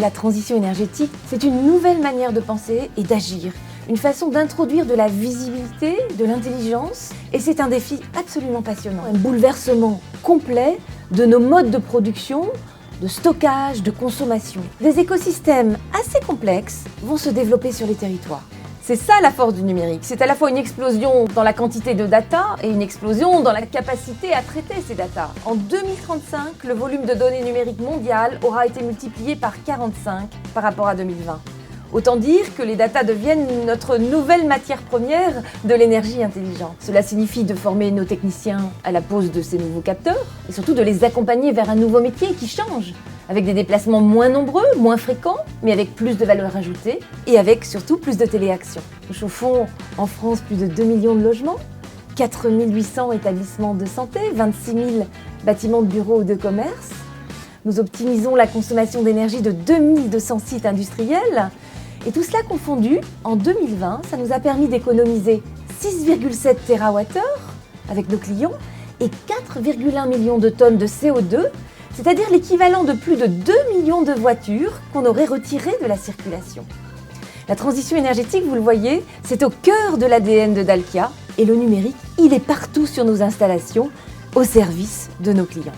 La transition énergétique, c'est une nouvelle manière de penser et d'agir, une façon d'introduire de la visibilité, de l'intelligence, et c'est un défi absolument passionnant. Un bouleversement complet de nos modes de production, de stockage, de consommation. Des écosystèmes assez complexes vont se développer sur les territoires. C'est ça la force du numérique, c'est à la fois une explosion dans la quantité de data et une explosion dans la capacité à traiter ces data. En 2035, le volume de données numériques mondial aura été multiplié par 45 par rapport à 2020. Autant dire que les data deviennent notre nouvelle matière première de l'énergie intelligente. Cela signifie de former nos techniciens à la pose de ces nouveaux capteurs et surtout de les accompagner vers un nouveau métier qui change, avec des déplacements moins nombreux, moins fréquents, mais avec plus de valeur ajoutée et avec surtout plus de téléaction. Nous chauffons en France plus de 2 millions de logements, 4 800 établissements de santé, 26 000 bâtiments de bureaux ou de commerce. Nous optimisons la consommation d'énergie de 2200 sites industriels. Et tout cela confondu, en 2020, ça nous a permis d'économiser 6,7 TWh avec nos clients et 4,1 millions de tonnes de CO2, c'est-à-dire l'équivalent de plus de 2 millions de voitures qu'on aurait retirées de la circulation. La transition énergétique, vous le voyez, c'est au cœur de l'ADN de Dalkia et le numérique, il est partout sur nos installations, au service de nos clients.